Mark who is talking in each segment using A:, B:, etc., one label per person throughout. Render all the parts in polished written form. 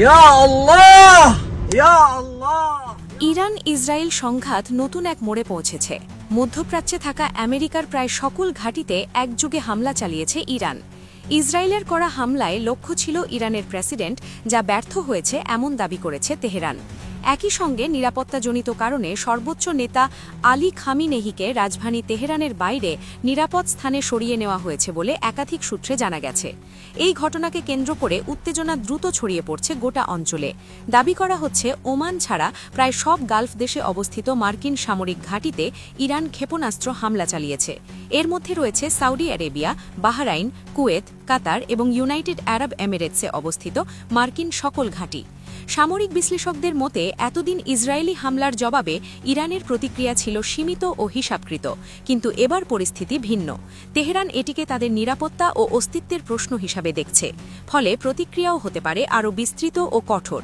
A: ইয়া আল্লাহ, ইয়া আল্লাহ।
B: Iran Israel সংঘাত নতুন এক মোড়ে পৌঁছেছে। মধ্যপ্রাচ্যে থাকা আমেরিকার প্রায় সকল ঘাঁটিতে একযোগে হামলা চালিয়েছে ইরান। ইসরায়েলের করা হামলায় লক্ষ্য ছিল ইরানের প্রেসিডেন্ট, যা ব্যর্থ হয়েছে এমন দাবি করেছে তেহরান। একই সঙ্গে নিরাপত্তাজনিত কারণে সর্বোচ্চ নেতা আলী খামিনেহিকে রাজধানী তেহরানের বাইরে নিরাপদ স্থানে সরিয়ে নেওয়া হয়েছে বলে একাধিক সূত্রে জানা গেছে। এই ঘটনাকে কেন্দ্র করে উত্তেজনা দ্রুত ছড়িয়ে পড়ছে গোটা অঞ্চলে। দাবি করা হচ্ছে ওমান ছাড়া প্রায় সব গালফ দেশে অবস্থিত মার্কিন সামরিক ঘাঁটিতে ইরান ক্ষেপণাস্ত্র হামলা চালিয়েছে। এর মধ্যে রয়েছে সৌদি আরেবিয়া, বাহরাইন, কুয়েত, কাতার এবং ইউনাইটেড আরব এমিরেটসে অবস্থিত মার্কিন সকল ঘাঁটি। সামরিক বিশ্লেষকদের মতে এতদিন ইসরায়েলি হামলার জবাবে ইরানের প্রতিক্রিয়া ছিল সীমিত ও হিসাবকৃত, কিন্তু এবার পরিস্থিতি ভিন্ন। তেহরান এটিকে তাদের নিরাপত্তা ও অস্তিত্বের প্রশ্ন হিসাবে দেখছে, ফলে প্রতিক্রিয়াও হতে পারে আরও বিস্তৃত ও কঠোর।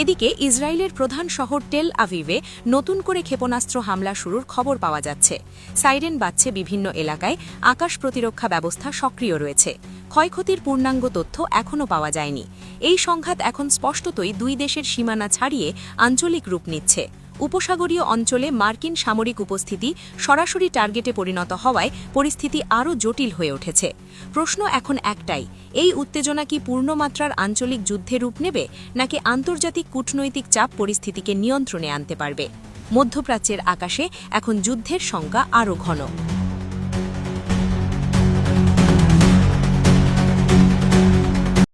B: এদিকে ইসরায়েলের প্রধান শহর টেল আভিভে নতুন করে ক্ষেপণাস্ত্র হামলা শুরুর খবর পাওয়া যাচ্ছে। সাইরেন বাজছে বিভিন্ন এলাকায়, আকাশ প্রতিরক্ষা ব্যবস্থা সক্রিয় রয়েছে। ক্ষয়ক্ষতির পূর্ণাঙ্গ তথ্য এখনও পাওয়া যায়নি। এই সংঘাত এখন স্পষ্টতই দুই দেশের সীমানা ছাড়িয়ে আঞ্চলিক রূপ নিচ্ছে। উপসাগরীয় অঞ্চলে মার্কিন সামরিক উপস্থিতি সরাসরি টার্গেটে পরিণত হওয়ায় পরিস্থিতি আরও জটিল হয়ে উঠেছে। প্রশ্ন এখন একটাই, এই উত্তেজনা কি পূর্ণমাত্রার আঞ্চলিক যুদ্ধে রূপ নেবে, নাকি আন্তর্জাতিক কূটনৈতিক চাপ পরিস্থিতিকে নিয়ন্ত্রণে আনতে পারবে? মধ্যপ্রাচ্যের আকাশে এখন যুদ্ধের শঙ্কা আরও ঘন।